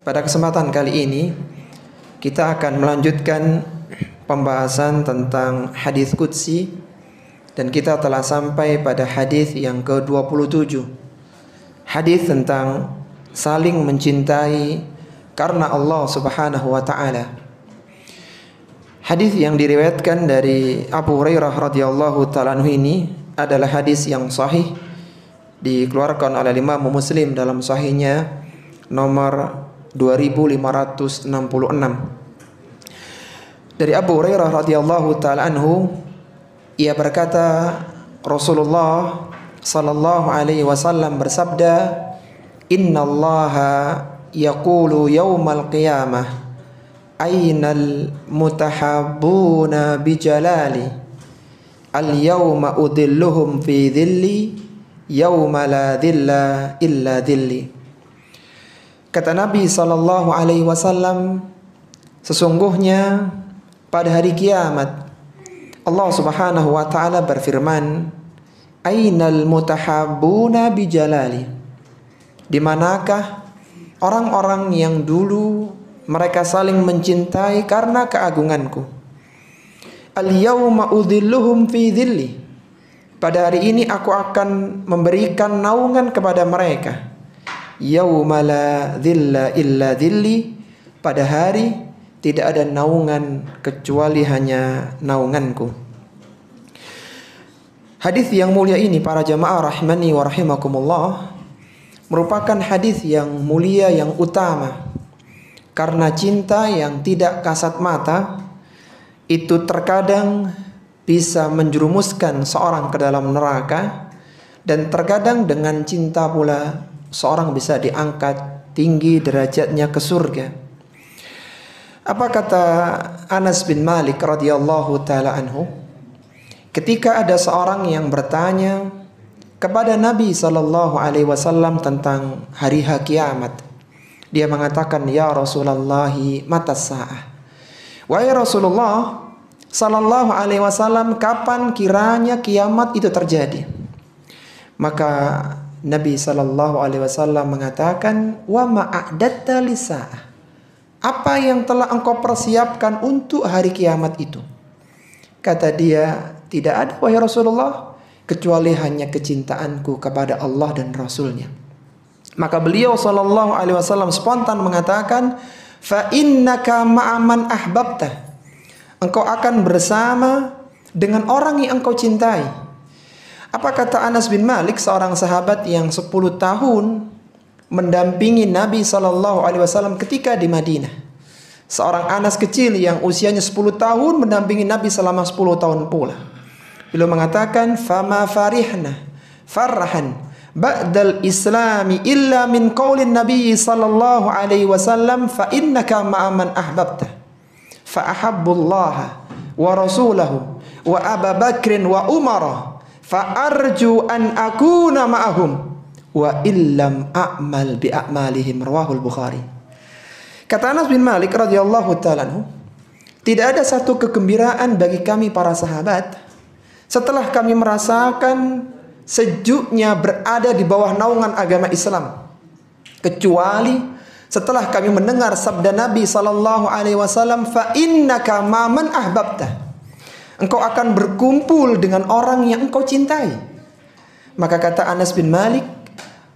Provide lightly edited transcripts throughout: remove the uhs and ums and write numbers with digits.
Pada kesempatan kali ini kita akan melanjutkan pembahasan tentang hadis qudsi, dan kita telah sampai pada hadis yang ke-27. Hadis tentang saling mencintai karena Allah Subhanahu wa taala. Hadis yang diriwayatkan dari Abu Hurairah radhiyallahu taala anhu ini adalah hadis yang sahih, dikeluarkan oleh Imam Muslim dalam sahihnya nomor 2566. Dari Abu Hurairah radhiyallahu taala anhu, ia berkata, Rasulullah sallallahu alaihi wasallam bersabda, "Innallaha yaqulu yaumal qiyamah, ainal mutahabbuna bijalali, al-yawma udhilluhum fi dhilli, yawma la dhilla illa dhilli." Kata Nabi sallallahu alaihi wasallam, sesungguhnya pada hari kiamat Allah Subhanahu wa taala berfirman, "Ainal mutahabbuna bijalali?" Di manakah orang-orang yang dulu mereka saling mencintai karena keagunganku? Al-yawma udhilluhum fi dhilli. Pada hari ini aku akan memberikan naungan kepada mereka. Yauma la dhilla illa dhilli. Pada hari tidak ada naungan kecuali hanya naunganku. Hadis yang mulia ini para jamaah rahimani wa rahimakumullah merupakan hadis yang mulia, yang utama, karena cinta yang tidak kasat mata itu terkadang bisa menjerumuskan seorang ke dalam neraka, dan terkadang dengan cinta pula seorang bisa diangkat tinggi derajatnya ke surga. Apa kata Anas bin Malik radhiyallahu taala anhu ketika ada seorang yang bertanya kepada Nabi sallallahu alaihi wasallam tentang hari kiamat? Dia mengatakan, "Ya Rasulullah, matas saah?" Wahai Rasulullah sallallahu alaihi wasallam, kapan kiranya kiamat itu terjadi? Maka Nabi sallallahu alaihi wasallam mengatakan, "Wa ma a'datta lisaah?" Apa yang telah engkau persiapkan untuk hari kiamat itu? Kata dia, "Tidak ada wahai Rasulullah, kecuali hanya kecintaanku kepada Allah dan Rasulnya." Maka beliau sallallahu alaihi wasallam spontan mengatakan, "Fa innaka ma'aman ahbabta." Engkau akan bersama dengan orang yang engkau cintai. Apa kata Anas bin Malik, seorang sahabat yang 10 tahun mendampingi Nabi sallallahu alaihi wasallam ketika di Madinah. Seorang Anas kecil yang usianya 10 tahun mendampingi Nabi selama 10 tahun pula. Beliau mengatakan, "Fama farihna farhan ba'dal islami illa min qaulin Nabi sallallahu alaihi wasallam, fa innaka ma'aman ahbabta, fa ahabbullaha wa rasulahu wa Abu Bakrin wa Umar, fa arju an akuna ma'ahum wa illam a'mal bi a'malihim." Rawahul Bukhari. Kata Anas bin Malik radhiyallahu ta'ala anhu, tidak ada satu kegembiraan bagi kami para sahabat setelah kami merasakan sejuknya berada di bawah naungan agama Islam, kecuali setelah kami mendengar sabda Nabi sallallahu alaihi wasallam, "Fa innaka ma'man ahbabta." Engkau akan berkumpul dengan orang yang engkau cintai. Maka kata Anas bin Malik,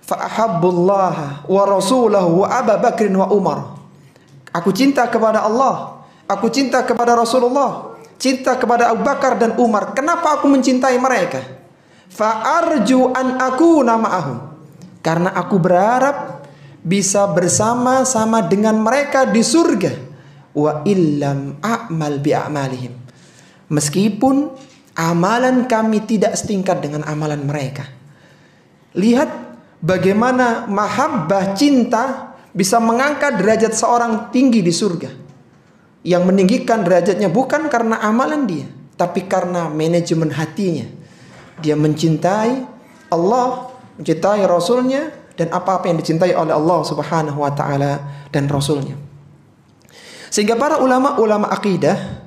"Fa ahabbullaha wa rasulahu wa Abu Bakrin wa Umar." Aku cinta kepada Allah, aku cinta kepada Rasulullah, cinta kepada Abu Bakar dan Umar. Kenapa aku mencintai mereka? Fa arju an akuna ma'ahum. Karena aku berharap bisa bersama-sama dengan mereka di surga. Wa illam a'mal bi a'malihim. Meskipun amalan kami tidak setingkat dengan amalan mereka. Lihat bagaimana mahabbah, cinta bisa mengangkat derajat seorang tinggi di surga. Yang meninggikan derajatnya bukan karena amalan dia, tapi karena manajemen hatinya. Dia mencintai Allah, mencintai Rasulnya, dan apa-apa yang dicintai oleh Allah Subhanahu wa ta'ala dan Rasulnya. Sehingga para ulama-ulama akidah,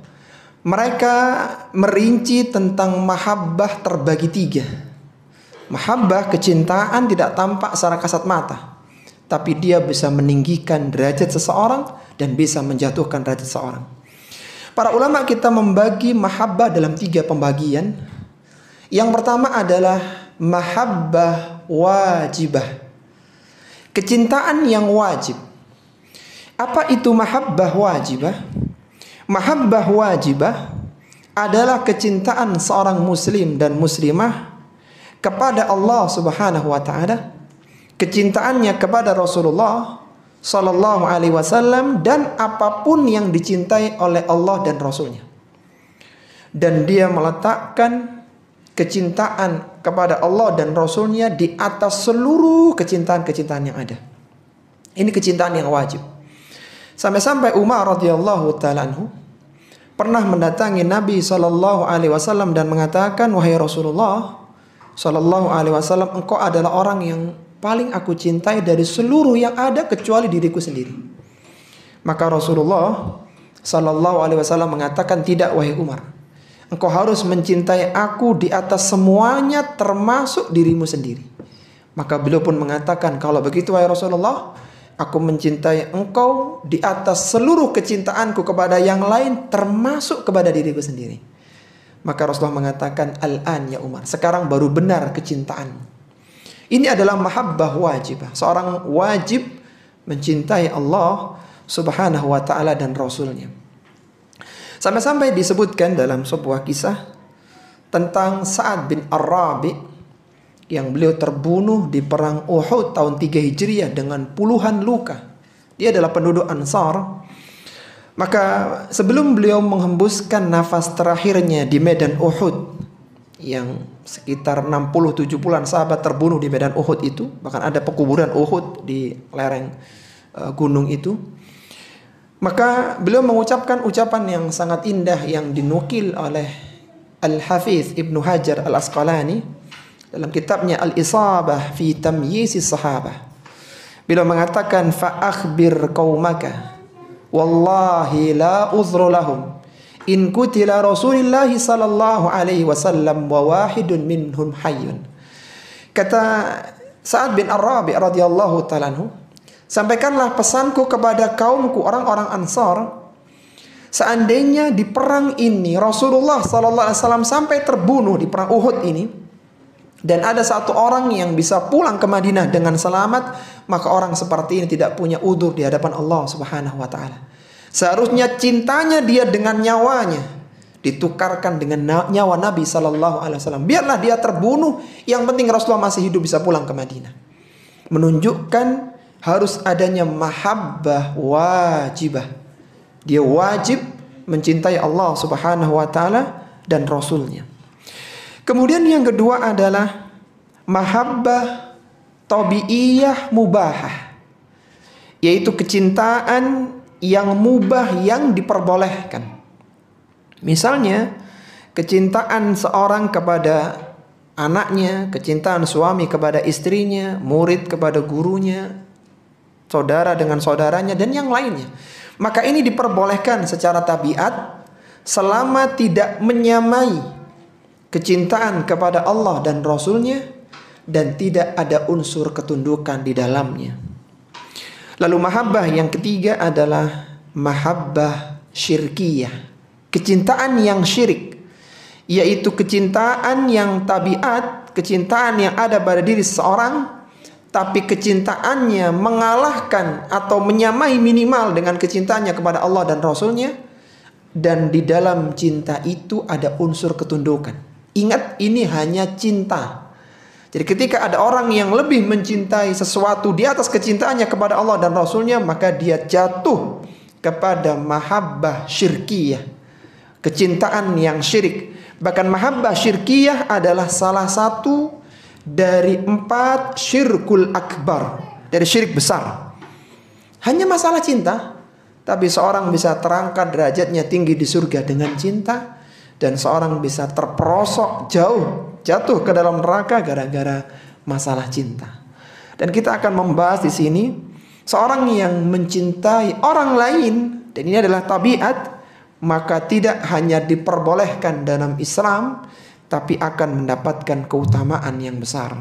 mereka merinci tentang mahabbah terbagi 3. Mahabbah, kecintaan tidak tampak secara kasat mata, tapi dia bisa meninggikan derajat seseorang dan bisa menjatuhkan derajat seseorang. Para ulama kita membagi mahabbah dalam 3 pembagian. Yang pertama adalah mahabbah wajibah, kecintaan yang wajib. Apa itu mahabbah wajibah? Mahabbah wajibah adalah kecintaan seorang muslim dan muslimah kepada Allah Subhanahu wa taala, kecintaannya kepada Rasulullah sallallahu alaihi wasallam dan apapun yang dicintai oleh Allah dan Rasulnya. Dan dia meletakkan kecintaan kepada Allah dan Rasulnya di atas seluruh kecintaan-kecintaan yang ada. Ini kecintaan yang wajib. Sampai-sampai Umar radhiyallahu ta'ala anhu pernah mendatangi Nabi sallallahu alaihi wasallam dan mengatakan, "Wahai Rasulullah sallallahu alaihi wasallam, engkau adalah orang yang paling aku cintai dari seluruh yang ada kecuali diriku sendiri." Maka Rasulullah sallallahu alaihi wasallam mengatakan, "Tidak wahai Umar. Engkau harus mencintai aku di atas semuanya termasuk dirimu sendiri." Maka beliau pun mengatakan, "Kalau begitu wahai Rasulullah, aku mencintai engkau di atas seluruh kecintaanku kepada yang lain termasuk kepada diriku sendiri." Maka Rasulullah mengatakan, "Al-an ya Umar, sekarang baru benar kecintaanmu." Ini adalah mahabbah wajibah. Seorang wajib mencintai Allah Subhanahu wa ta'ala dan Rasulnya. Sampai-sampai disebutkan dalam sebuah kisah tentang Sa'ad bin Ar-Rabi' yang beliau terbunuh di perang Uhud tahun 3 Hijriah dengan puluhan luka. Dia adalah penduduk Ansar. Maka sebelum beliau menghembuskan nafas terakhirnya di medan Uhud, yang sekitar 60-70-an sahabat terbunuh di medan Uhud itu, bahkan ada pekuburan Uhud di lereng gunung itu, maka beliau mengucapkan ucapan yang sangat indah yang dinukil oleh Al-Hafiz Ibnu Hajar Al-Asqalani dalam kitabnya Al-Isabah fi Tamyiz Sahabah. Beliau mengatakan, "Fa akhbir qaumaka wallahi la uzru lahum in kutila Rasulullah sallallahu alaihi wasallam wa wahidun minhum hayyun." Kata Sa'ad bin Ar-Rabi' radhiyallahu ta'ala anhu, "Sampaikanlah pesanku kepada kaumku orang-orang Ansar, seandainya di perang ini Rasulullah sallallahu alaihi wasallam sampai terbunuh di perang Uhud ini, dan ada satu orang yang bisa pulang ke Madinah dengan selamat, maka orang seperti ini tidak punya udzur di hadapan Allah Subhanahu wa taala. Seharusnya cintanya dia dengan nyawanya ditukarkan dengan nyawa Nabi sallallahu alaihi wasallam. Biarlah dia terbunuh, yang penting Rasulullah masih hidup bisa pulang ke Madinah." Menunjukkan harus adanya mahabbah wajibah. Dia wajib mencintai Allah Subhanahu wa taala dan Rasulnya. Kemudian yang kedua adalah mahabbah tabi'iyah mubahah, yaitu kecintaan yang mubah yang diperbolehkan. Misalnya kecintaan seorang kepada anaknya, kecintaan suami kepada istrinya, murid kepada gurunya, saudara dengan saudaranya, dan yang lainnya. Maka ini diperbolehkan secara tabiat selama tidak menyamai kecintaan kepada Allah dan Rasulnya dan tidak ada unsur ketundukan di dalamnya. Lalu mahabbah yang ketiga adalah mahabbah syirkiyah, kecintaan yang syirik, yaitu kecintaan yang tabiat, kecintaan yang ada pada diri seseorang, tapi kecintaannya mengalahkan atau menyamai minimal dengan kecintaannya kepada Allah dan Rasulnya, dan di dalam cinta itu ada unsur ketundukan. Ingat, ini hanya cinta. Jadi ketika ada orang yang lebih mencintai sesuatu di atas kecintaannya kepada Allah dan Rasulnya, maka dia jatuh kepada mahabbah syirkiyah, kecintaan yang syirik. Bahkan mahabbah syirkiyah adalah salah satu dari 4 syirkul akbar, dari syirik besar. Hanya masalah cinta, tapi seorang bisa terangkat derajatnya tinggi di surga dengan cinta, dan seorang bisa terperosok jatuh ke dalam neraka gara-gara masalah cinta. Dan kita akan membahas di sini seorang yang mencintai orang lain, dan ini adalah tabiat, maka tidak hanya diperbolehkan dalam Islam, tapi akan mendapatkan keutamaan yang besar.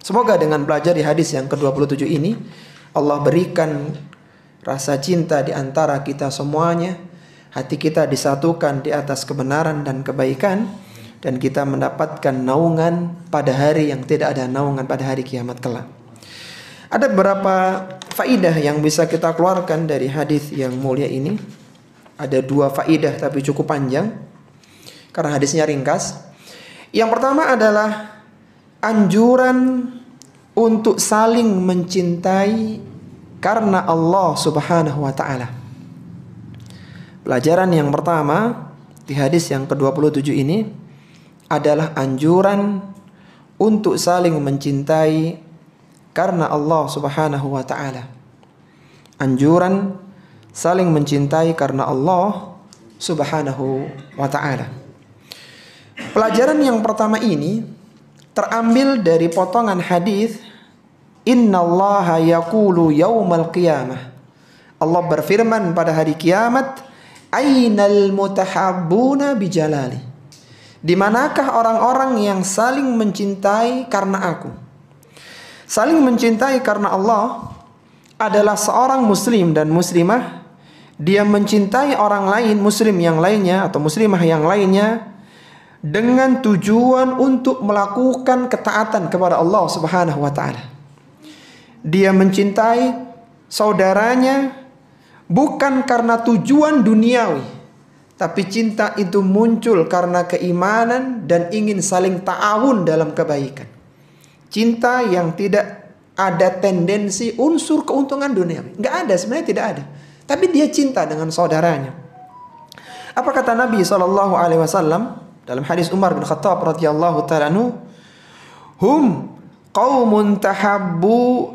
Semoga dengan belajar di hadis yang ke-27 ini, Allah berikan rasa cinta di antara kita semuanya. Hati kita disatukan di atas kebenaran dan kebaikan, dan kita mendapatkan naungan pada hari yang tidak ada naungan pada hari kiamat kelak. Ada beberapa faidah yang bisa kita keluarkan dari hadis yang mulia ini. Ada 2 faidah tapi cukup panjang karena hadisnya ringkas. Yang pertama adalah anjuran untuk saling mencintai karena Allah Subhanahu wa taala. Pelajaran yang pertama di hadis yang ke-27 ini adalah anjuran untuk saling mencintai karena Allah Subhanahu wa taala. Anjuran saling mencintai karena Allah Subhanahu wa taala. Pelajaran yang pertama ini terambil dari potongan hadis Innallaha yaqulu yaumal qiyamah. Allah berfirman pada hari kiamat, Ainal mutahabbuna bijalali. Di manakah orang-orang yang saling mencintai karena aku? Saling mencintai karena Allah adalah seorang muslim dan muslimah. Dia mencintai orang lain, muslim yang lainnya atau muslimah yang lainnya, dengan tujuan untuk melakukan ketaatan kepada Allah Subhanahu wa taala. Dia mencintai saudaranya bukan karena tujuan duniawi, tapi cinta itu muncul karena keimanan dan ingin saling ta'awun dalam kebaikan. Cinta yang tidak ada tendensi unsur keuntungan duniawi. Nggak ada, sebenarnya tidak ada. Tapi dia cinta dengan saudaranya. Apa kata Nabi SAW dalam hadis Umar bin Khattab radhiyallahu ta'ala anhu? Hum qaumun tahabbu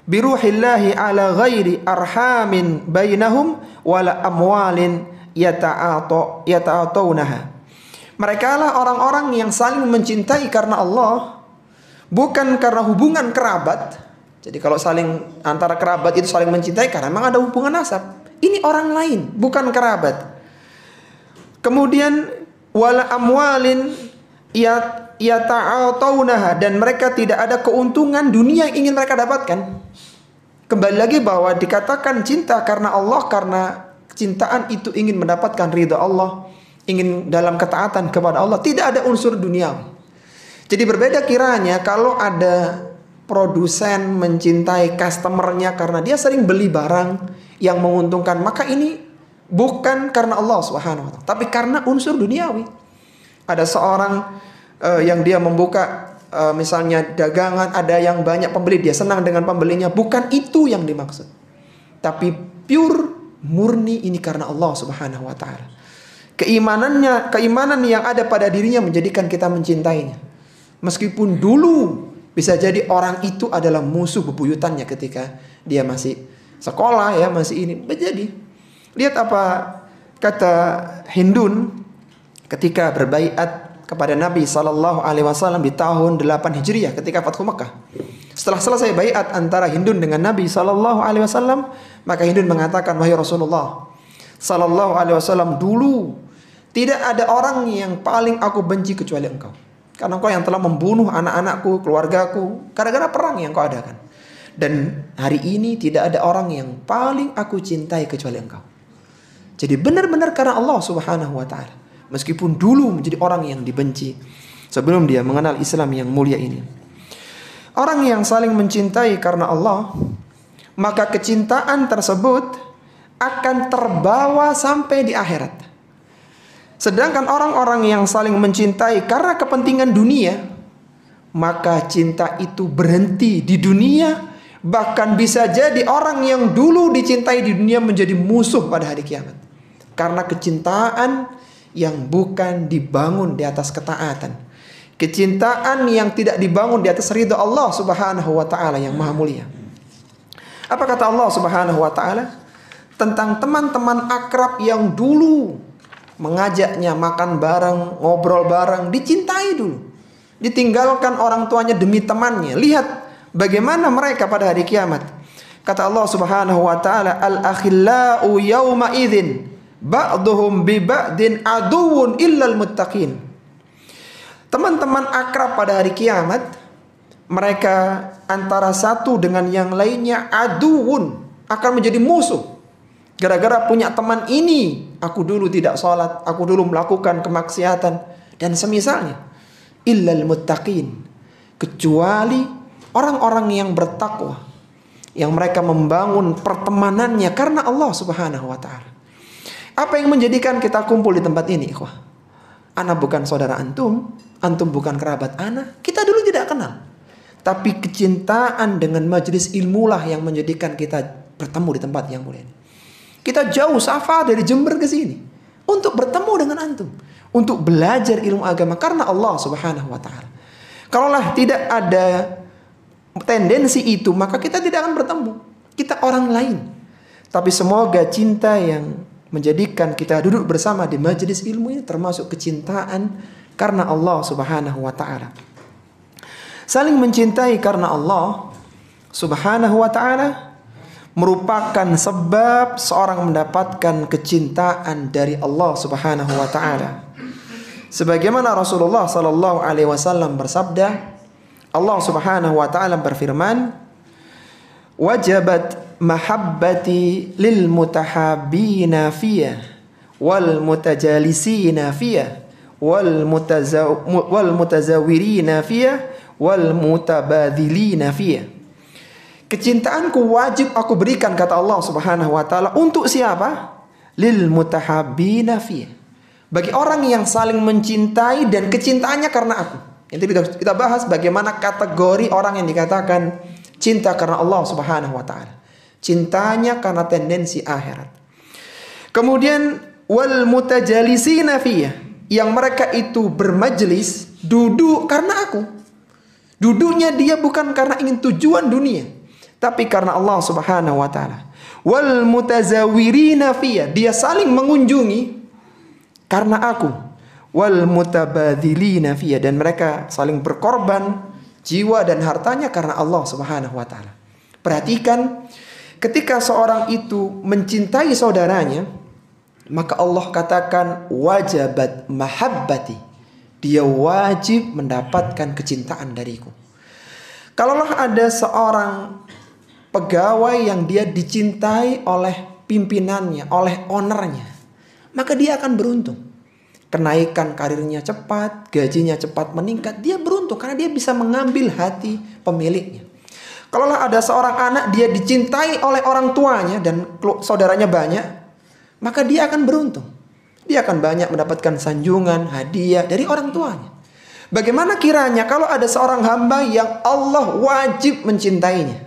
biruhillahi ala ghairi arhamin bainahum wala amwalin yata'atawnaha. Mereka lah orang-orang yang saling mencintai karena Allah, bukan karena hubungan kerabat. Jadi kalau saling antara kerabat itu saling mencintai karena memang ada hubungan nasab. Ini orang lain, bukan kerabat. Kemudian wala amwalin yata'atawnaha, dan mereka tidak ada keuntungan dunia yang ingin mereka dapatkan. Kembali lagi bahwa dikatakan cinta karena Allah karena cintaan itu ingin mendapatkan ridha Allah, ingin dalam ketaatan kepada Allah, tidak ada unsur duniawi. Jadi berbeda kiranya kalau ada produsen mencintai customernya karena dia sering beli barang yang menguntungkan, maka ini bukan karena Allah Subhanahu wa taala, tapi karena unsur duniawi. Ada seorang yang dia membuka misalnya dagangan, ada yang banyak pembeli, dia senang dengan pembelinya, bukan itu yang dimaksud, tapi pure murni ini karena Allah Subhanahu wa taala. Keimanan yang ada pada dirinya menjadikan kita mencintainya, meskipun dulu bisa jadi orang itu adalah musuh bebuyutannya ketika dia masih sekolah, ya masih ini. Jadi lihat apa kata Hindun ketika berbaiat kepada Nabi SAW di tahun 8 Hijriah ketika Fathu Makkah. Setelah selesai baiat antara Hindun dengan Nabi SAW, maka Hindun mengatakan, wahai Rasulullah SAW, dulu tidak ada orang yang paling aku benci kecuali engkau, karena engkau yang telah membunuh anak-anakku, keluargaku, gara-gara perang yang kau adakan. Dan hari ini tidak ada orang yang paling aku cintai kecuali engkau. Jadi benar-benar karena Allah Subhanahu wa taala. Meskipun dulu menjadi orang yang dibenci sebelum dia mengenal Islam yang mulia ini. Orang yang saling mencintai karena Allah, maka kecintaan tersebut akan terbawa sampai di akhirat. Sedangkan orang-orang yang saling mencintai karena kepentingan dunia, maka cinta itu berhenti di dunia. Bahkan bisa jadi orang yang dulu dicintai di dunia menjadi musuh pada hari kiamat, karena kecintaan yang bukan dibangun di atas ketaatan, kecintaan yang tidak dibangun di atas ridha Allah Subhanahu wa taala yang maha mulia. Apa kata Allah Subhanahu wa taala tentang teman-teman akrab yang dulu mengajaknya makan bareng, ngobrol bareng, dicintai dulu, ditinggalkan orang tuanya demi temannya. Lihat bagaimana mereka pada hari kiamat. Kata Allah Subhanahu wa taala, al-akhillau yawma idzin ba'duhum bi ba'din aduwwun illal muttaqin. Teman-teman akrab pada hari kiamat mereka antara satu dengan yang lainnya aduun, akan menjadi musuh. Gara-gara punya teman ini, aku dulu tidak sholat, aku dulu melakukan kemaksiatan, dan semisalnya. Illal muttaqin, kecuali orang-orang yang bertakwa, yang mereka membangun pertemanannya karena Allah Subhanahu wa ta'ala. Apa yang menjadikan kita kumpul di tempat ini, ikhwah? Ana bukan saudara antum, antum bukan kerabat ana, kita dulu tidak kenal. Tapi kecintaan dengan majelis ilmulah yang menjadikan kita bertemu di tempat yang mulia ini. Kita jauh safar dari Jember ke sini untuk bertemu dengan antum, untuk belajar ilmu agama karena Allah Subhanahu wa ta'ala. Kalaulah tidak ada tendensi itu, maka kita tidak akan bertemu. Kita orang lain. Tapi semoga cinta yang menjadikan kita duduk bersama di majelis ilmu ini termasuk kecintaan karena Allah Subhanahu wa ta'ala. Saling mencintai karena Allah Subhanahu wa ta'ala merupakan sebab seorang mendapatkan kecintaan dari Allah Subhanahu wa ta'ala. Sebagaimana Rasulullah sallallahu alaihi wasallam bersabda, Allah Subhanahu wa ta'ala berfirman, "Wajabat mahabbati lil mutahabbina fiyya wal mutajalisina fiyya wal mutazawirina fiyya wal mutabadhilina fiyya." Kecintaanku wajib aku berikan, kata Allah Subhanahu wa ta'ala, untuk siapa? Lil mutahabbina fiyya, bagi orang yang saling mencintai dan kecintaannya karena aku. Nanti kita bahas bagaimana kategori orang yang dikatakan cinta karena Allah Subhanahu wa ta'ala. Cintanya karena tendensi akhirat. Kemudian wal mutajalisina fiyya, yang mereka itu bermajelis, duduk karena aku. Duduknya dia bukan karena ingin tujuan dunia, tapi karena Allah Subhanahu wa ta'ala. Wal mutazawirina fiyya, dia saling mengunjungi karena aku. Wal mutabadzilina fiyya, dan mereka saling berkorban jiwa dan hartanya karena Allah Subhanahu wa ta'ala. Perhatikan, ketika seorang itu mencintai saudaranya, maka Allah katakan wajabat mahabbati, dia wajib mendapatkan kecintaan dariku. Kalaulah ada seorang pegawai yang dia dicintai oleh pimpinannya, oleh ownernya, maka dia akan beruntung. Kenaikan karirnya cepat, gajinya cepat meningkat, dia beruntung karena dia bisa mengambil hati pemiliknya. Kalaulah ada seorang anak, dia dicintai oleh orang tuanya dan saudaranya banyak, maka dia akan beruntung. Dia akan banyak mendapatkan sanjungan, hadiah dari orang tuanya. Bagaimana kiranya kalau ada seorang hamba yang Allah wajib mencintainya,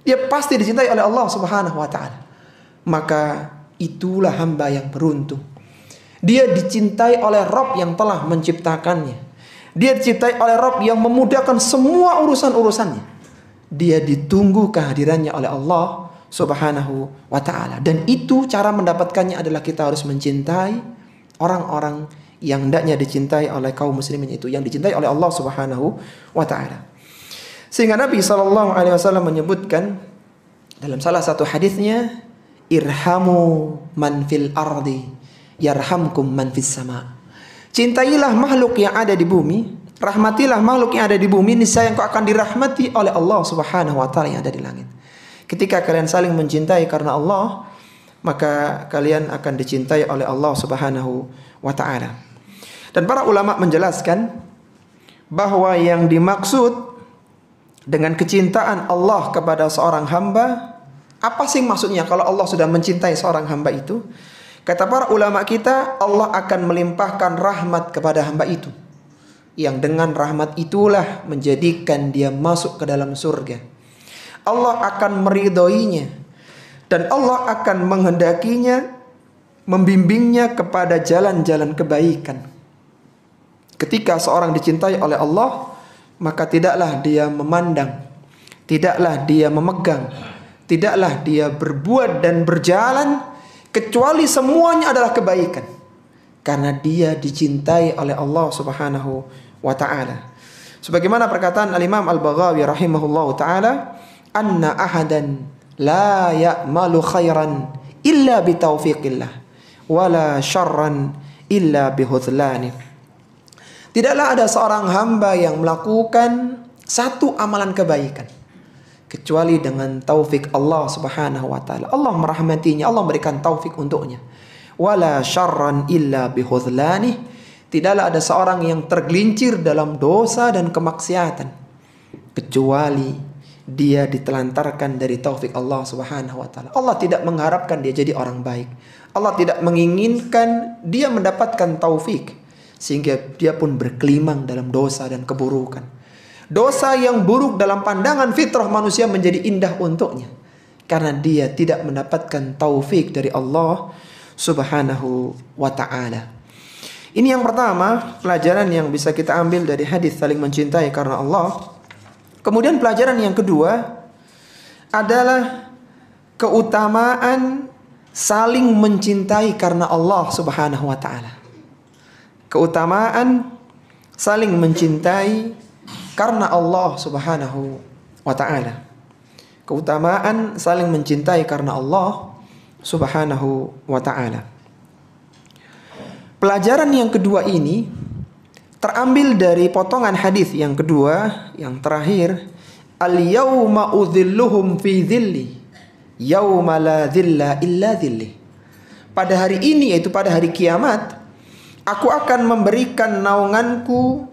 dia pasti dicintai oleh Allah Subhanahu wa ta'ala, maka itulah hamba yang beruntung. Dia dicintai oleh Rabb yang telah menciptakannya. Dia dicintai oleh Rabb yang memudahkan semua urusan-urusannya. Dia ditunggu kehadirannya oleh Allah Subhanahu wa ta'ala. Dan itu cara mendapatkannya adalah kita harus mencintai orang-orang yang hendaknya dicintai oleh kaum muslimin, itu yang dicintai oleh Allah Subhanahu wa ta'ala. Sehingga Nabi SAW menyebutkan dalam salah satu hadisnya, irhamu man fil ardi yarhamkum man fis sama. Cintailah makhluk yang ada di bumi, rahmatilah makhluk yang ada di bumi, niscaya engkau akan dirahmati oleh Allah Subhanahu wa ta'ala yang ada di langit. Ketika kalian saling mencintai karena Allah, maka kalian akan dicintai oleh Allah Subhanahu wa ta'ala. Dan para ulama menjelaskan bahwa yang dimaksud dengan kecintaan Allah kepada seorang hamba, apa sih maksudnya kalau Allah sudah mencintai seorang hamba itu? Kata para ulama kita, Allah akan melimpahkan rahmat kepada hamba itu, yang dengan rahmat itulah menjadikan dia masuk ke dalam surga. Allah akan meridhoinya, dan Allah akan menghendakinya, membimbingnya kepada jalan-jalan kebaikan. Ketika seorang dicintai oleh Allah, maka tidaklah dia memandang, tidaklah dia memegang, tidaklah dia berbuat dan berjalan kecuali semuanya adalah kebaikan, karena dia dicintai oleh Allah Subhanahu wa ta'ala. Sebagaimana perkataan Al-Imam Al-Baghawi rahimahullahu ta'ala, anna ahadan la ya'malu khairan illa bitaufiqillah wala syarran illa bihudlani. Tidaklah ada seorang hamba yang melakukan satu amalan kebaikan kecuali dengan taufik Allah Subhanahu wa taala. Allah merahmatinya, Allah memberikan taufik untuknya. Wala syarran illa bihudlanih. Tidaklah ada seorang yang tergelincir dalam dosa dan kemaksiatan kecuali dia ditelantarkan dari taufik Allah Subhanahu wa taala. Allah tidak mengharapkan dia jadi orang baik. Allah tidak menginginkan dia mendapatkan taufik sehingga dia pun berkelimang dalam dosa dan keburukan. Dosa yang buruk dalam pandangan fitrah manusia menjadi indah untuknya karena dia tidak mendapatkan taufik dari Allah Subhanahu wa ta'ala. Ini yang pertama, pelajaran yang bisa kita ambil dari hadis saling mencintai karena Allah. Kemudian pelajaran yang kedua adalah keutamaan saling mencintai karena Allah Subhanahu wa ta'ala. Keutamaan saling mencintai karena Allah Subhanahu wa ta'ala. Keutamaan saling mencintai karena Allah Subhanahu wa ta'ala. Pelajaran yang kedua ini terambil dari potongan hadis yang kedua, yang terakhir. Al-yawma udhilluhum fi dhilli yawma la dhilla illa dhilli. Pada hari ini, yaitu pada hari kiamat, aku akan memberikan naunganku,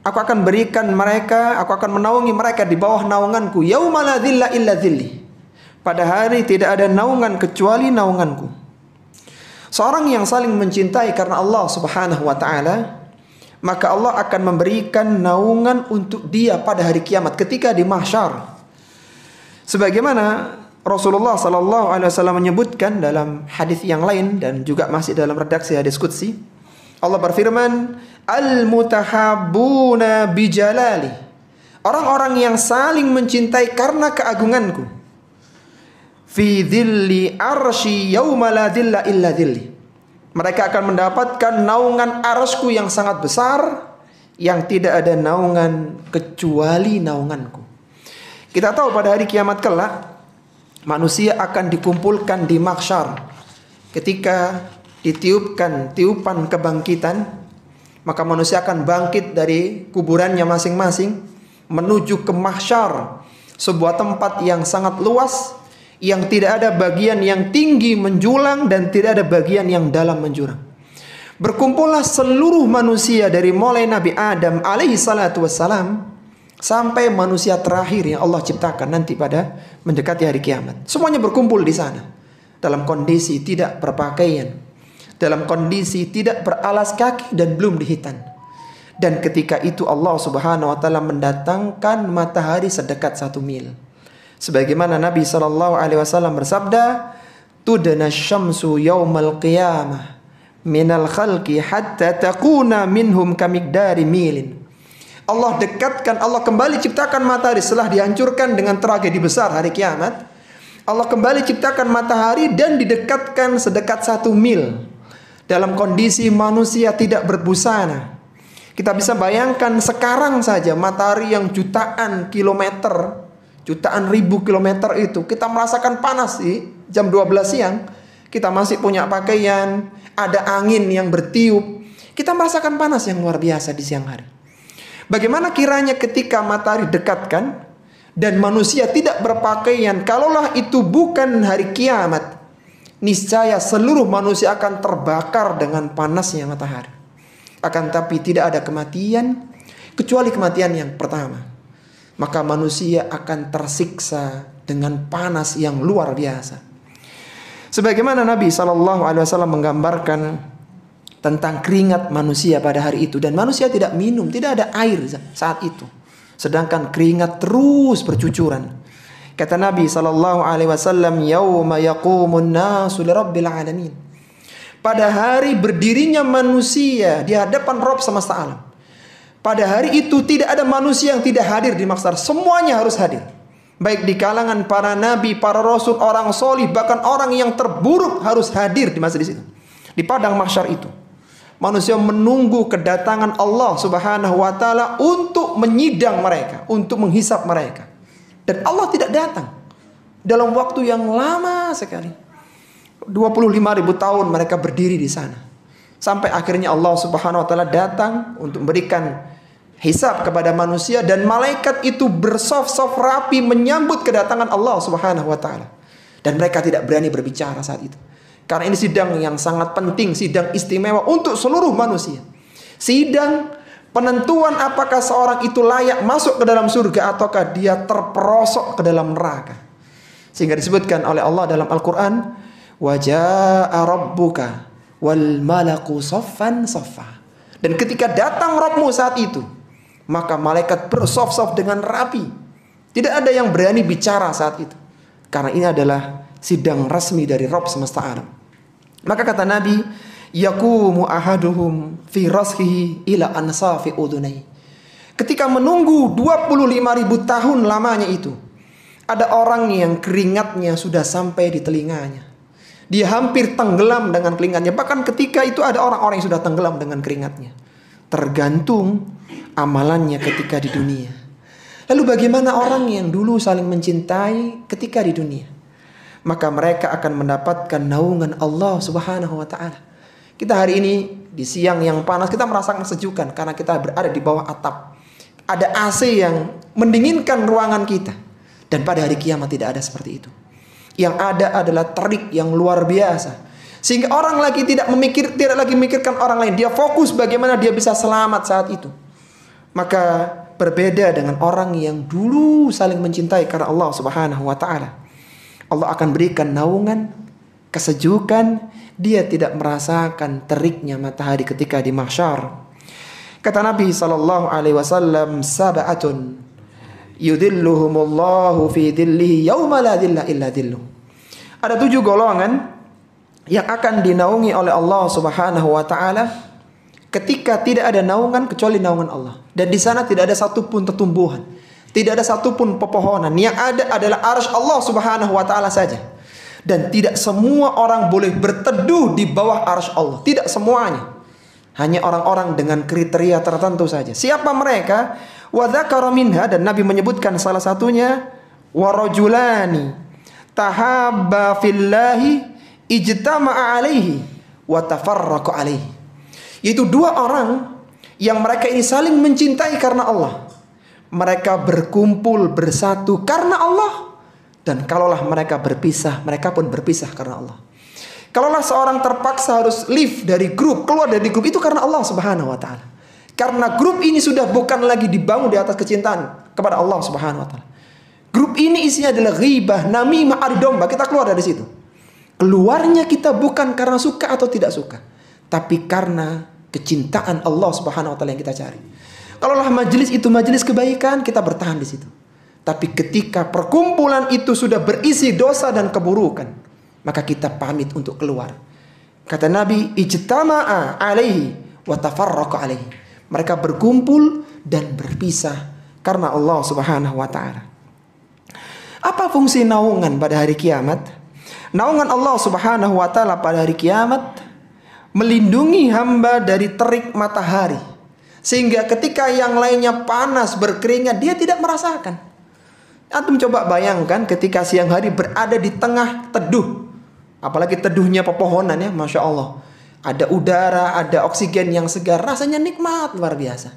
aku akan berikan mereka, aku akan menaungi mereka di bawah naunganku. Yawma la dhilla illa dhilli. Pada hari tidak ada naungan kecuali naunganku. Seorang yang saling mencintai karena Allah Subhanahu wa ta'ala, maka Allah akan memberikan naungan untuk dia pada hari kiamat ketika di mahsyar. Sebagaimana Rasulullah sallallahu alaihi wasallam menyebutkan dalam hadis yang lain dan juga masih dalam redaksi hadis qudsi, Allah berfirman, "Al-mutahabbuna bijalali." Orang-orang yang saling mencintai karena keagunganku. Fi dhilli arsy yauma la dhilla illa dhilli. Mereka akan mendapatkan naungan arsy-Ku yang sangat besar, yang tidak ada naungan kecuali naunganku. Kita tahu pada hari kiamat kelak manusia akan dikumpulkan di mahsyar. Ketika ditiupkan tiupan kebangkitan, maka manusia akan bangkit dari kuburannya masing-masing menuju ke mahsyar, sebuah tempat yang sangat luas, yang tidak ada bagian yang tinggi menjulang dan tidak ada bagian yang dalam menjurang. Berkumpullah seluruh manusia dari mulai Nabi Adam alaihi salatu wassalam sampai manusia terakhir yang Allah ciptakan nanti pada mendekati hari kiamat. Semuanya berkumpul di sana dalam kondisi tidak berpakaian, dalam kondisi tidak beralas kaki dan belum dihitan. Dan ketika itu Allah Subhanahu wa ta'ala mendatangkan matahari sedekat 1 mil. Sebagaimana Nabi SAW bersabda, "Tudna syamsu yaumal qiyamah minal khalqi hatta takuna minhum kamigdari milin." Allah dekatkan, Allah kembali ciptakan matahari setelah dihancurkan dengan tragedi besar hari kiamat. Allah kembali ciptakan matahari dan didekatkan sedekat 1 mil dalam kondisi manusia tidak berbusana. Kita bisa bayangkan sekarang saja matahari yang jutaan kilometer, jutaan ribu kilometer itu, kita merasakan panas di jam 12 siang. Kita masih punya pakaian, ada angin yang bertiup. Kita merasakan panas yang luar biasa di siang hari. Bagaimana kiranya ketika matahari dekatkan dan manusia tidak berpakaian, kalaulah itu bukan hari kiamat, niscaya seluruh manusia akan terbakar dengan panasnya matahari. Akan tapi tidak ada kematian kecuali kematian yang pertama. Maka manusia akan tersiksa dengan panas yang luar biasa. Sebagaimana Nabi SAW menggambarkan tentang keringat manusia pada hari itu. Dan manusia tidak minum, tidak ada air saat itu. Sedangkan keringat terus bercucuran. Kata Nabi SAW, "Yauma yaqumun nasu lirabbil alamin." Pada hari berdirinya manusia di hadapan Rabb semesta alam. Pada hari itu tidak ada manusia yang tidak hadir di mahsyar. Semuanya harus hadir. Baik di kalangan para nabi, para rasul, orang solih, bahkan orang yang terburuk harus hadir di masa di situ. Di padang mahsyar itu. Manusia menunggu kedatangan Allah Subhanahu wa ta'ala untuk menyidang mereka, untuk menghisap mereka. Dan Allah tidak datang dalam waktu yang lama sekali. 25.000 tahun mereka berdiri di sana. Sampai akhirnya Allah Subhanahu wa ta'ala datang untuk memberikan hisab kepada manusia, dan malaikat itu bersaf-saf rapi menyambut kedatangan Allah Subhanahu wa taala. Dan mereka tidak berani berbicara saat itu. Karena ini sidang yang sangat penting, sidang istimewa untuk seluruh manusia. Sidang penentuan apakah seorang itu layak masuk ke dalam surga ataukah dia terperosok ke dalam neraka. Sehingga disebutkan oleh Allah dalam Al-Qur'an, wa jaa'a rabbuka wal malaku saffan saffa. Dan ketika datang Rabbmu saat itu, maka malaikat bersaf-saf dengan rapi. Tidak ada yang berani bicara saat itu. Karena ini adalah sidang resmi dari Rabb semesta alam. Maka kata Nabi, yaqumu ahaduhum fi rashihi ila ansafi udunai. Ketika menunggu 25.000 tahun lamanya itu, ada orang yang keringatnya sudah sampai di telinganya. Dia hampir tenggelam dengan keringatnya. Bahkan ketika itu ada orang-orang yang sudah tenggelam dengan keringatnya. Tergantung amalannya ketika di dunia. Lalu bagaimana orang yang dulu saling mencintai ketika di dunia? Maka mereka akan mendapatkan naungan Allah Subhanahu wa taala. Kita hari ini di siang yang panas kita merasakan kesejukan karena kita berada di bawah atap. Ada AC yang mendinginkan ruangan kita. Dan pada hari kiamat tidak ada seperti itu. Yang ada adalah terik yang luar biasa. Sehingga orang lagi tidak lagi memikirkan orang lain. Dia fokus bagaimana dia bisa selamat saat itu. Maka berbeda dengan orang yang dulu saling mencintai karena Allah Subhanahu wa taala. Allah akan berikan naungan, kesejukan. Dia tidak merasakan teriknya matahari ketika di mahsyar. Kata Nabi sallallahu alaihi wasallam, sab'atun yudhilluhumullahu fi dhillihi yauma la dhilla illa dhilluh. Ada 7 golongan yang akan dinaungi oleh Allah Subhanahu wa taala ketika tidak ada naungan kecuali naungan Allah. Dan di sana tidak ada satupun tumbuhan, tidak ada satupun pepohonan. Yang ada adalah arsy Allah Subhanahu wa taala saja. Dan tidak semua orang boleh berteduh di bawah arsy Allah. Tidak semuanya. Hanya orang-orang dengan kriteria tertentu saja. Siapa mereka? Wa dzakara minha, dan Nabi menyebutkan salah satunya, wa rajulani tahabba fillahi ijtama'a alaihi wa tafarraqa alaihi. Yaitu 2 orang yang mereka ini saling mencintai karena Allah. Mereka berkumpul bersatu karena Allah. Dan kalaulah mereka berpisah, mereka pun berpisah karena Allah. Kalaulah seorang terpaksa harus leave dari grup, keluar dari grup, itu karena Allah Subhanahu wa taala. Karena grup ini sudah bukan lagi dibangun di atas kecintaan kepada Allah Subhanahu wa taala. Grup ini isinya adalah ghibah, namimah, adu domba. Kita keluar dari situ. Keluarnya kita bukan karena suka atau tidak suka, tapi karena kecintaan Allah Subhanahu wa taala yang kita cari. Kalaulah majelis itu majelis kebaikan, kita bertahan di situ. Tapi ketika perkumpulan itu sudah berisi dosa dan keburukan, maka kita pamit untuk keluar. Kata Nabi, ijtama'a alaihi wa tafarraqa alaihi. Mereka berkumpul dan berpisah karena Allah Subhanahu wa taala. Apa fungsi naungan pada hari kiamat? Naungan Allah Subhanahu wa taala pada hari kiamat melindungi hamba dari terik matahari. Sehingga ketika yang lainnya panas berkeringat, dia tidak merasakan. Antum coba bayangkan ketika siang hari berada di tengah teduh. Apalagi teduhnya pepohonan ya, Masya Allah. Ada udara, ada oksigen yang segar, rasanya nikmat luar biasa.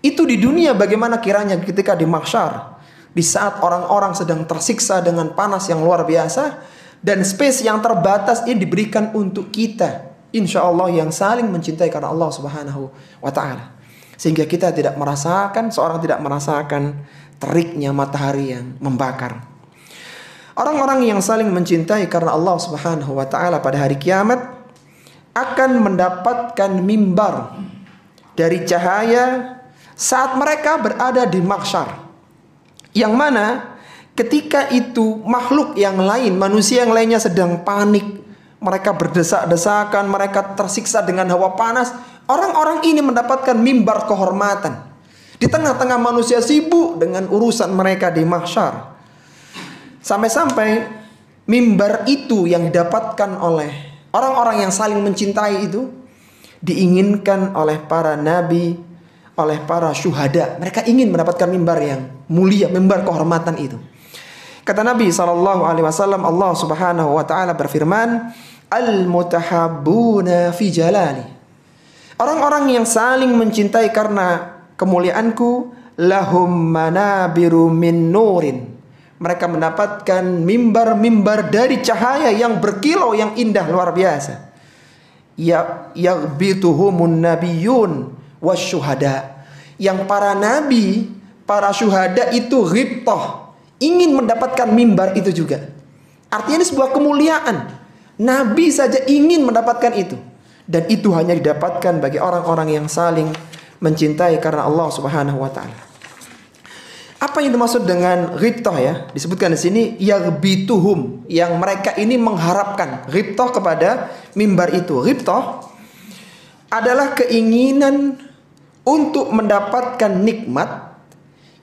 Itu di dunia, bagaimana kiranya ketika di mahsyar, di saat orang-orang sedang tersiksa dengan panas yang luar biasa, dan space yang terbatas ini diberikan untuk kita, insya Allah yang saling mencintai karena Allah Subhanahu wa ta'ala. Sehingga kita tidak merasakan, seorang tidak merasakan teriknya matahari yang membakar. Orang-orang yang saling mencintai karena Allah Subhanahu wa ta'ala pada hari kiamat akan mendapatkan mimbar dari cahaya saat mereka berada di mahsyar. Yang mana ketika itu makhluk yang lain, manusia yang lainnya sedang panik, mereka berdesak-desakan, mereka tersiksa dengan hawa panas. Orang-orang ini mendapatkan mimbar kehormatan. Di tengah-tengah manusia sibuk dengan urusan mereka di mahsyar. Sampai-sampai mimbar itu yang didapatkan oleh orang-orang yang saling mencintai itu diinginkan oleh para nabi, oleh para syuhada. Mereka ingin mendapatkan mimbar yang mulia, mimbar kehormatan itu. Kata Nabi SAW, Allah Subhanahu wa ta'ala berfirman, Al-mutahabbuna fi jalali. Orang-orang yang saling mencintai karena kemuliaanku, lahum manabiru min nurin. Mereka mendapatkan mimbar-mimbar dari cahaya yang berkilau, yang indah luar biasa. Yaghbituhumun nabiyyun wasyuhada. Yang para nabi, para syuhada itu ghibtah, ingin mendapatkan mimbar itu juga. Artinya ini sebuah kemuliaan. Nabi saja ingin mendapatkan itu. Dan itu hanya didapatkan bagi orang-orang yang saling mencintai karena Allah Subhanahu wa taala. Apa yang dimaksud dengan ghibtah ya? Disebutkan di sini yaghbituhum, yang mereka ini mengharapkan ghibtah kepada mimbar itu. Ghibtah adalah keinginan untuk mendapatkan nikmat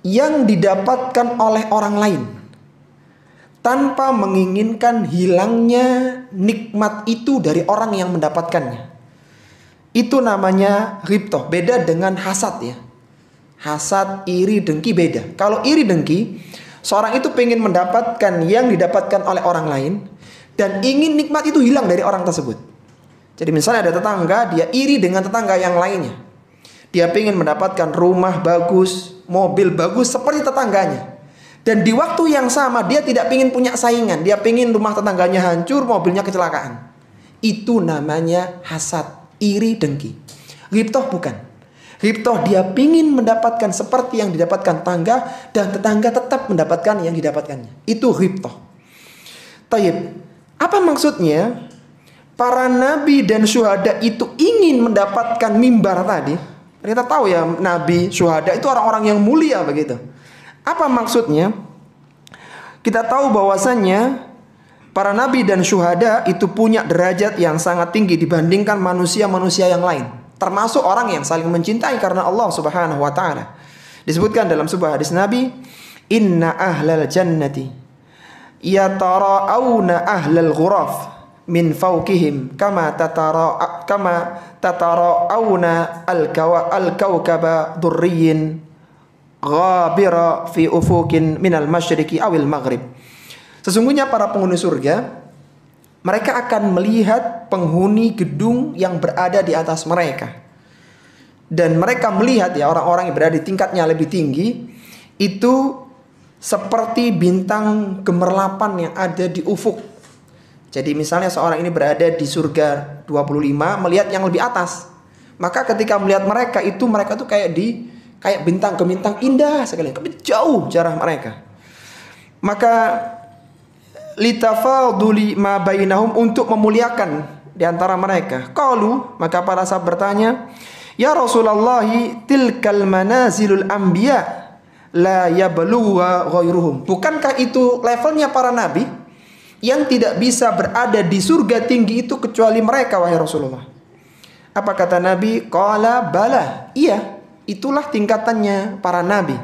yang didapatkan oleh orang lain tanpa menginginkan hilangnya nikmat itu dari orang yang mendapatkannya. Itu namanya ghibtah. Beda dengan hasad ya. Hasad, iri, dengki beda. Kalau iri, dengki, seorang itu pengen mendapatkan yang didapatkan oleh orang lain dan ingin nikmat itu hilang dari orang tersebut. Jadi misalnya ada tetangga, dia iri dengan tetangga yang lainnya. Dia pengen mendapatkan rumah bagus, mobil bagus seperti tetangganya. Dan di waktu yang sama dia tidak pengen punya saingan. Dia pengen rumah tetangganya hancur, mobilnya kecelakaan. Itu namanya hasad, iri, dengki. Ghibtah bukan. Ghibtah dia ingin mendapatkan seperti yang didapatkan tetangga, dan tetangga tetap mendapatkan yang didapatkannya. Itu ghibtah. Tayyib. Apa maksudnya? Para nabi dan syuhada itu ingin mendapatkan mimbar tadi. Kita tahu ya, nabi, syuhada itu orang-orang yang mulia begitu. Apa maksudnya? Kita tahu bahwasannya para nabi dan syuhada itu punya derajat yang sangat tinggi dibandingkan manusia-manusia yang lain, termasuk orang yang saling mencintai karena Allah Subhanahu wa taala. Disebutkan dalam sebuah hadis Nabi, "Inna ahlal jannati yatara'auna ahlal ghuraf min fawqihim kama tatara'auna al-kawkaba durriyin ghabira fi ufukin minal masyriqi awil maghrib." Sesungguhnya para penghuni surga, mereka akan melihat penghuni gedung yang berada di atas mereka. Dan mereka melihat ya, orang-orang yang berada di tingkatnya lebih tinggi itu seperti bintang gemerlapan yang ada di ufuk. Jadi misalnya seorang ini berada di surga 25, melihat yang lebih atas. Maka ketika melihat mereka itu, mereka tuh kayak bintang ke bintang, indah sekali, tapi jauh jarak mereka. Maka litafaduli ma bainahum, untuk memuliakan di antara mereka. Qalu, maka para sahabat bertanya, "Ya Rasulullah, tilkal manazilul anbiya la yablugha ghairuhum." Bukankah itu levelnya para nabi yang tidak bisa berada di surga tinggi itu kecuali mereka, wahai Rasulullah? Apa kata Nabi? Qala bala, iya, itulah tingkatannya para nabi.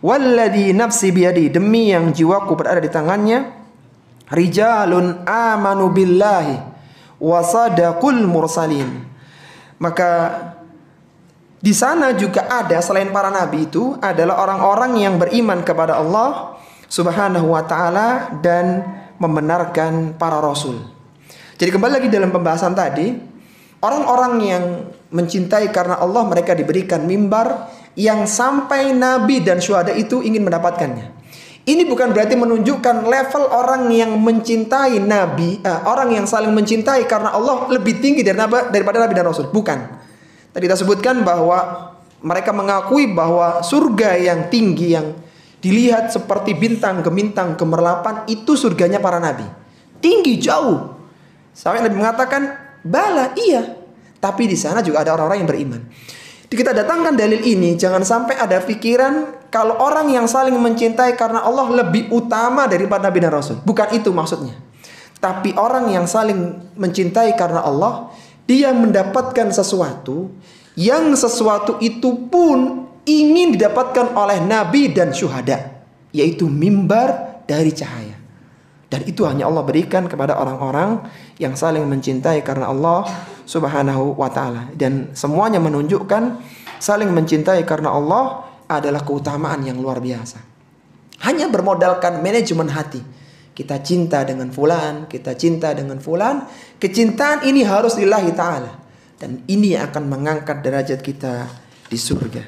Walladzi nafsi biyadi, demi yang jiwaku berada di tangannya, rijalun amanu billahi wa sadaqul mursalin. Maka di sana juga ada, selain para nabi itu, adalah orang-orang yang beriman kepada Allah Subhanahu wa taala dan membenarkan para rasul. Jadi kembali lagi dalam pembahasan tadi, orang-orang yang mencintai karena Allah, mereka diberikan mimbar yang sampai nabi dan syuhada itu ingin mendapatkannya. Ini bukan berarti menunjukkan level orang yang mencintai nabi, orang yang saling mencintai karena Allah lebih tinggi daripada nabi dan rasul. Bukan. Tadi kita sebutkan bahwa mereka mengakui bahwa surga yang tinggi, yang dilihat seperti bintang gemintang gemerlapan, itu surganya para nabi. Tinggi jauh. Sampai Nabi mengatakan, "Bala, iya." Tapi di sana juga ada orang-orang yang beriman. Kita datangkan dalil ini, jangan sampai ada pikiran kalau orang yang saling mencintai karena Allah lebih utama daripada nabi dan rasul. Bukan itu maksudnya. Tapi orang yang saling mencintai karena Allah, dia mendapatkan sesuatu yang sesuatu itu pun ingin didapatkan oleh nabi dan syuhada, yaitu mimbar dari cahaya. Dan itu hanya Allah berikan kepada orang-orang yang saling mencintai karena Allah Subhanahu wa ta'ala. Dan semuanya menunjukkan saling mencintai karena Allah adalah keutamaan yang luar biasa. Hanya bermodalkan manajemen hati. Kita cinta dengan fulan, kita cinta dengan fulan. Kecintaan ini harus lillahi ta'ala. Dan ini akan mengangkat derajat kita di surga.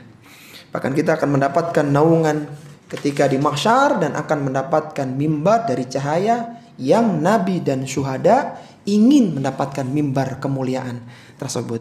Bahkan kita akan mendapatkan naungan ketika di mahsyar dan akan mendapatkan mimbar dari cahaya yang nabi dan syuhada ingin mendapatkan mimbar kemuliaan tersebut.